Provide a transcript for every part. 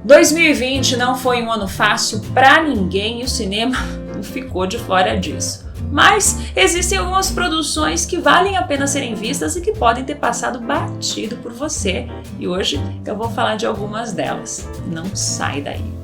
2020 não foi um ano fácil para ninguém e o cinema não ficou de fora disso. Mas existem algumas produções que valem a pena serem vistas e que podem ter passado batido por você. E hoje eu vou falar de algumas delas. Não sai daí!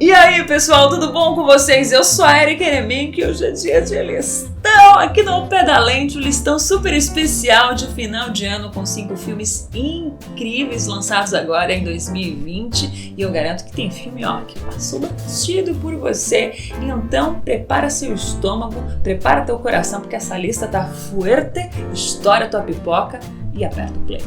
E aí pessoal, tudo bom com vocês? Eu sou a Erika Eremink e hoje é dia de listão aqui no Ao Pé da Lente, um listão super especial de final de ano com 5 filmes incríveis lançados agora em 2020 e eu garanto que tem filme que passou batido por você. Então prepara seu estômago, prepara teu coração porque essa lista tá fuerte, estoura tua pipoca e aperta o play.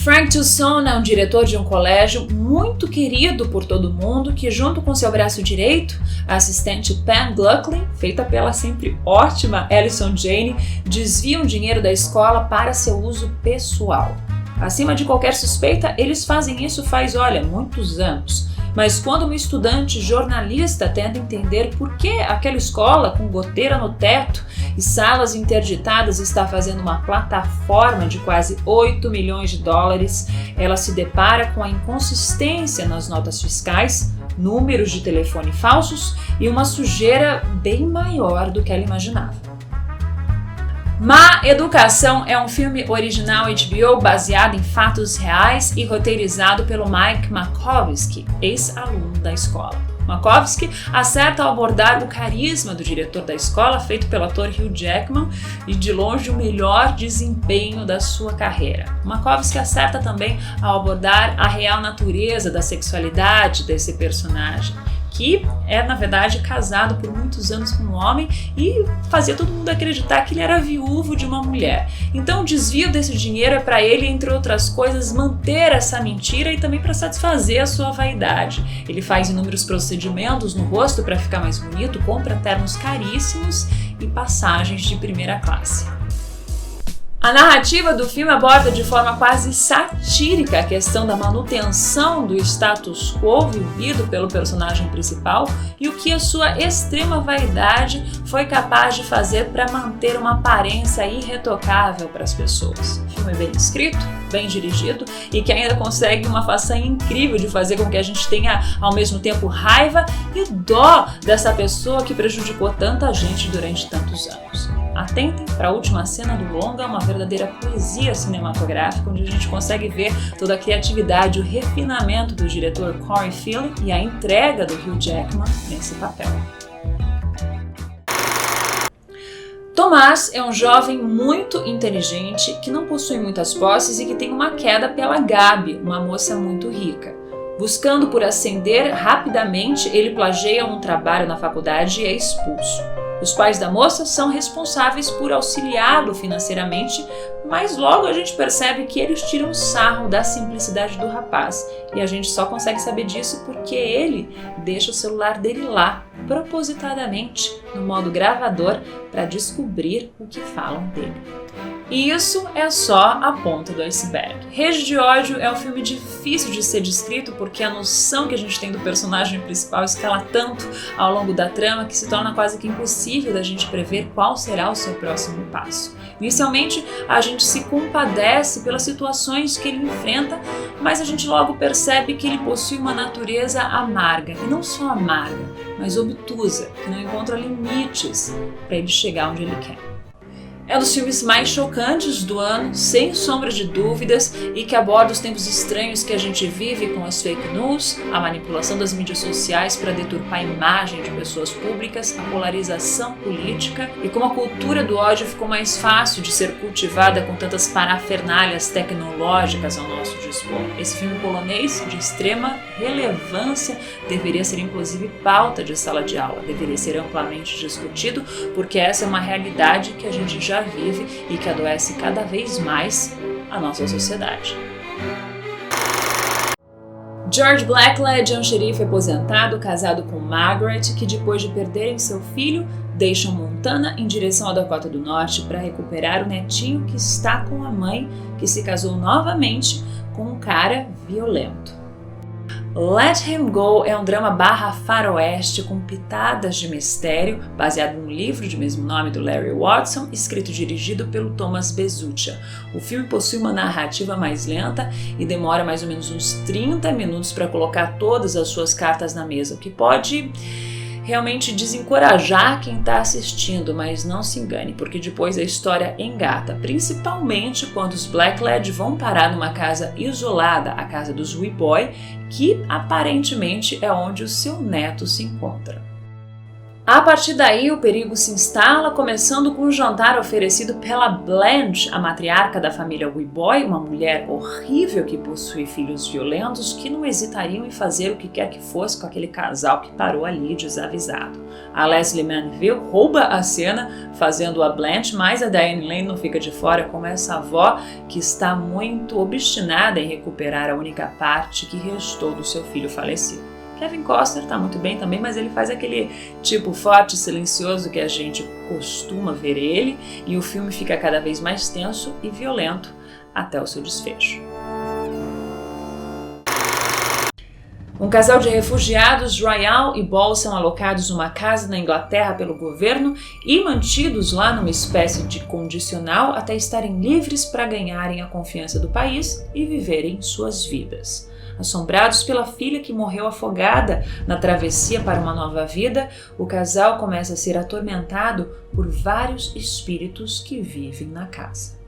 Frank Toussaint é um diretor de um colégio muito querido por todo mundo que, junto com seu braço direito, a assistente Pam Glucklin, feita pela sempre ótima Allison Janney, desviam dinheiro da escola para seu uso pessoal. Acima de qualquer suspeita, eles fazem isso faz, muitos anos. Mas quando uma estudante jornalista tenta entender por que aquela escola com goteira no teto e salas interditadas está fazendo uma plataforma de quase 8 milhões de dólares, ela se depara com a inconsistência nas notas fiscais, números de telefone falsos e uma sujeira bem maior do que ela imaginava. Má Educação é um filme original HBO baseado em fatos reais e roteirizado pelo Mike Makovsky, ex-aluno da escola. Makovsky acerta ao abordar o carisma do diretor da escola, feito pelo ator Hugh Jackman, e de longe o melhor desempenho da sua carreira. Makovsky acerta também ao abordar a real natureza da sexualidade desse personagem, que é, na verdade, casado por muitos anos com um homem e fazia todo mundo acreditar que ele era viúvo de uma mulher. Então o desvio desse dinheiro é para ele, entre outras coisas, manter essa mentira e também para satisfazer a sua vaidade. Ele faz inúmeros procedimentos no rosto para ficar mais bonito, compra ternos caríssimos e passagens de primeira classe. A narrativa do filme aborda de forma quase satírica a questão da manutenção do status quo vivido pelo personagem principal e o que a sua extrema vaidade foi capaz de fazer para manter uma aparência irretocável para as pessoas. O filme é bem escrito, bem dirigido e que ainda consegue uma façanha incrível de fazer com que a gente tenha ao mesmo tempo raiva e dó dessa pessoa que prejudicou tanta gente durante tantos anos. Atentem para a última cena do longa, uma verdadeira poesia cinematográfica, onde a gente consegue ver toda a criatividade, o refinamento do diretor Corey Feely e a entrega do Hugh Jackman nesse papel. Tomás é um jovem muito inteligente que não possui muitas posses e que tem uma queda pela Gabi, uma moça muito rica. Buscando por ascender rapidamente, ele plageia um trabalho na faculdade e é expulso. Os pais da moça são responsáveis por auxiliá-lo financeiramente, mas logo a gente percebe que eles tiram sarro da simplicidade do rapaz e a gente só consegue saber disso porque ele deixa o celular dele lá, propositadamente, no modo gravador, para descobrir o que falam dele. E isso é só a ponta do iceberg. Rede de Ódio é um filme difícil de ser descrito porque a noção que a gente tem do personagem principal escala tanto ao longo da trama que se torna quase que impossível da gente prever qual será o seu próximo passo. Inicialmente, a gente se compadece pelas situações que ele enfrenta, mas a gente logo percebe que ele possui uma natureza amarga, e não só amarga, mas obtusa, que não encontra limites para ele chegar onde ele quer. É um dos filmes mais chocantes do ano, sem sombra de dúvidas, e que aborda os tempos estranhos que a gente vive com as fake news, a manipulação das mídias sociais para deturpar a imagem de pessoas públicas, a polarização política e como a cultura do ódio ficou mais fácil de ser cultivada com tantas parafernálias tecnológicas ao nosso dispor. Esse filme polonês, de extrema relevância, deveria ser inclusive pauta de sala de aula, deveria ser amplamente discutido, porque essa é uma realidade que a gente já vive e que adoece cada vez mais a nossa sociedade. George Blackledge é um xerife aposentado casado com Margaret, que depois de perderem seu filho, deixam Montana em direção à Dakota do Norte para recuperar o netinho que está com a mãe, que se casou novamente com um cara violento. Let Him Go é um drama faroeste com pitadas de mistério, baseado num livro de mesmo nome do Larry Watson, escrito e dirigido pelo Thomas Bezucha. O filme possui uma narrativa mais lenta e demora mais ou menos uns 30 minutos para colocar todas as suas cartas na mesa, o que pode realmente desencorajar quem está assistindo, mas não se engane, porque depois a história engata, principalmente quando os Blackledge vão parar numa casa isolada, a casa dos Wee-Boy, que aparentemente é onde o seu neto se encontra. A partir daí, o perigo se instala, começando com um jantar oferecido pela Blanche, a matriarca da família Wee-Boy, uma mulher horrível que possui filhos violentos que não hesitariam em fazer o que quer que fosse com aquele casal que parou ali desavisado. A Leslie Manville rouba a cena, fazendo a Blanche, mas a Diane Lane não fica de fora como essa avó que está muito obstinada em recuperar a única parte que restou do seu filho falecido. Kevin Costner tá muito bem também, mas ele faz aquele tipo forte e silencioso que a gente costuma ver ele, e o filme fica cada vez mais tenso e violento até o seu desfecho. Um casal de refugiados, Royal e Ball, são alocados numa casa na Inglaterra pelo governo e mantidos lá numa espécie de condicional até estarem livres para ganharem a confiança do país e viverem suas vidas. Assombrados pela filha que morreu afogada na travessia para uma nova vida, o casal começa a ser atormentado por vários espíritos que vivem na casa.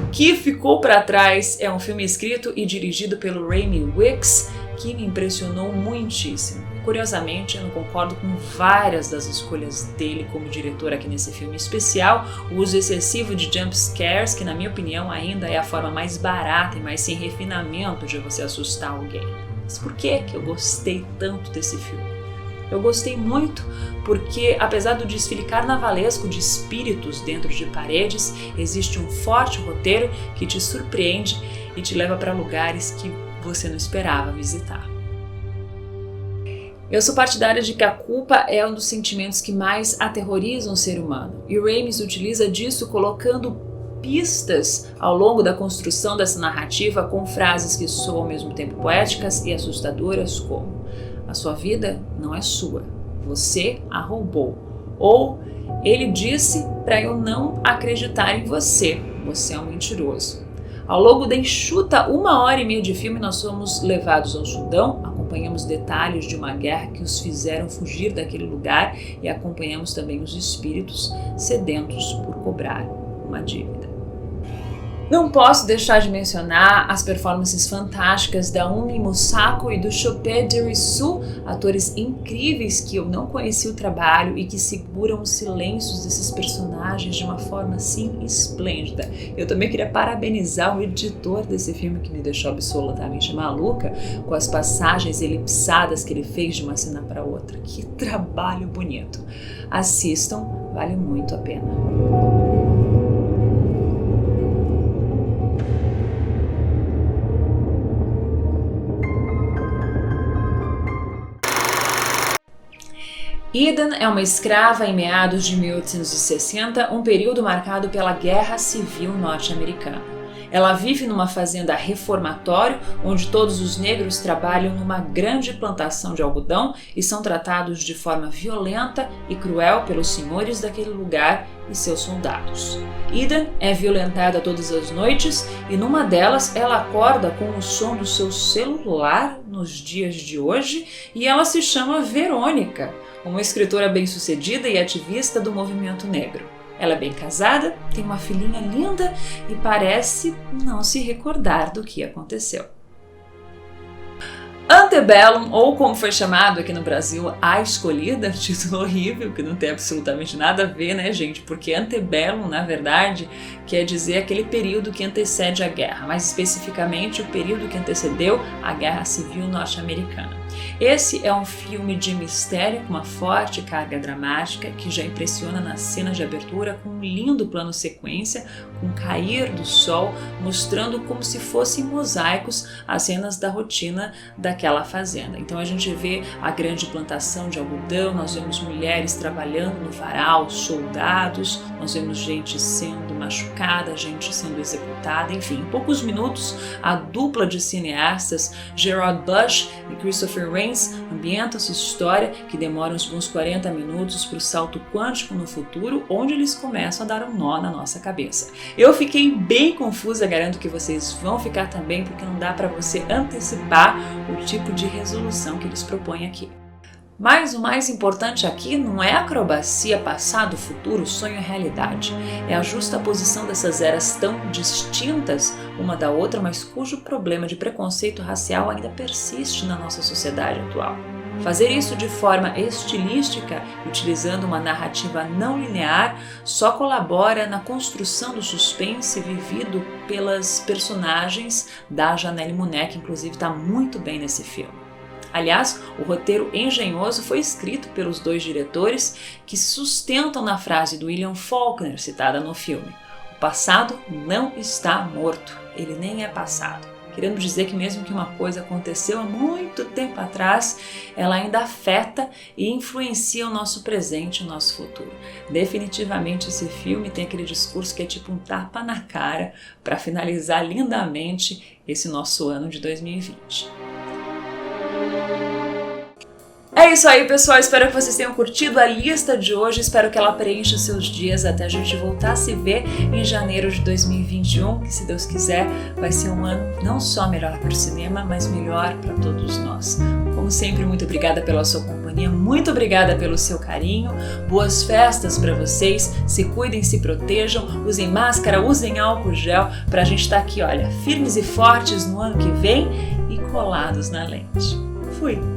O que ficou para trás é um filme escrito e dirigido pelo Rami Wicks, que me impressionou muitíssimo. Curiosamente, eu não concordo com várias das escolhas dele como diretor aqui nesse filme, em especial o uso excessivo de jump scares, que na minha opinião ainda é a forma mais barata e mais sem refinamento de você assustar alguém. Mas por que eu gostei tanto desse filme? Eu gostei muito porque, apesar do desfile carnavalesco de espíritos dentro de paredes, existe um forte roteiro que te surpreende e te leva para lugares que você não esperava visitar. Eu sou partidária de que a culpa é um dos sentimentos que mais aterrorizam o ser humano, e o Ramis utiliza disso colocando pistas ao longo da construção dessa narrativa com frases que soam ao mesmo tempo poéticas e assustadoras, como: a sua vida não é sua, você a roubou, ou ele disse para eu não acreditar em você, você é um mentiroso. Ao longo da enxuta 1h30 de filme, nós somos levados ao Sudão, acompanhamos detalhes de uma guerra que os fizeram fugir daquele lugar e acompanhamos também os espíritos sedentos por cobrar uma dívida. Não posso deixar de mencionar as performances fantásticas da Umi Musako e do Chopin Derisu, atores incríveis que eu não conheci o trabalho e que seguram os silêncios desses personagens de uma forma assim esplêndida. Eu também queria parabenizar o editor desse filme, que me deixou absolutamente maluca com as passagens elipsadas que ele fez de uma cena para outra. Que trabalho bonito! Assistam, vale muito a pena. Eden é uma escrava em meados de 1860, um período marcado pela Guerra Civil Norte-Americana. Ela vive numa fazenda reformatório, onde todos os negros trabalham numa grande plantação de algodão e são tratados de forma violenta e cruel pelos senhores daquele lugar e seus soldados. Eden é violentada todas as noites e numa delas ela acorda com o som do seu celular nos dias de hoje e ela se chama Verônica, uma escritora bem-sucedida e ativista do movimento negro. Ela é bem casada, tem uma filhinha linda e parece não se recordar do que aconteceu. Antebellum, ou como foi chamado aqui no Brasil, A Escolhida, título horrível, que não tem absolutamente nada a ver, né, gente? Porque Antebellum, na verdade, quer dizer aquele período que antecede a guerra, mais especificamente o período que antecedeu a Guerra Civil Norte-Americana. Esse é um filme de mistério com uma forte carga dramática que já impressiona nas cenas de abertura com um lindo plano sequência, com o cair do sol, mostrando como se fossem mosaicos as cenas da rotina daquela fazenda. Então a gente vê a grande plantação de algodão, nós vemos mulheres trabalhando no varal, soldados, nós vemos gente sendo machucada, gente sendo executada, enfim, em poucos minutos a dupla de cineastas Gerard Bush e Christopher Rains ambienta sua história, que demora uns bons 40 minutos para o salto quântico no futuro, onde eles começam a dar um nó na nossa cabeça. Eu fiquei bem confusa, garanto que vocês vão ficar também, porque não dá para você antecipar o tipo de resolução que eles propõem aqui. Mas o mais importante aqui não é a acrobacia passado, futuro, sonho e realidade. É a justaposição dessas eras tão distintas uma da outra, mas cujo problema de preconceito racial ainda persiste na nossa sociedade atual. Fazer isso de forma estilística, utilizando uma narrativa não linear, só colabora na construção do suspense vivido pelas personagens da Janelle Monáe, que inclusive está muito bem nesse filme. Aliás, o roteiro engenhoso foi escrito pelos dois diretores que se sustentam na frase do William Faulkner citada no filme: "O passado não está morto, ele nem é passado", querendo dizer que mesmo que uma coisa aconteceu há muito tempo atrás, ela ainda afeta e influencia o nosso presente e o nosso futuro. Definitivamente esse filme tem aquele discurso que é tipo um tapa na cara para finalizar lindamente esse nosso ano de 2020. É isso aí, pessoal, espero que vocês tenham curtido a lista de hoje, espero que ela preencha seus dias até a gente voltar a se ver em janeiro de 2021, que se Deus quiser vai ser um ano não só melhor para o cinema, mas melhor para todos nós. Como sempre, muito obrigada pela sua companhia, muito obrigada pelo seu carinho, boas festas para vocês, se cuidem, se protejam, usem máscara, usem álcool gel, para a gente estar aqui, olha, firmes e fortes no ano que vem e colados na lente. Fui!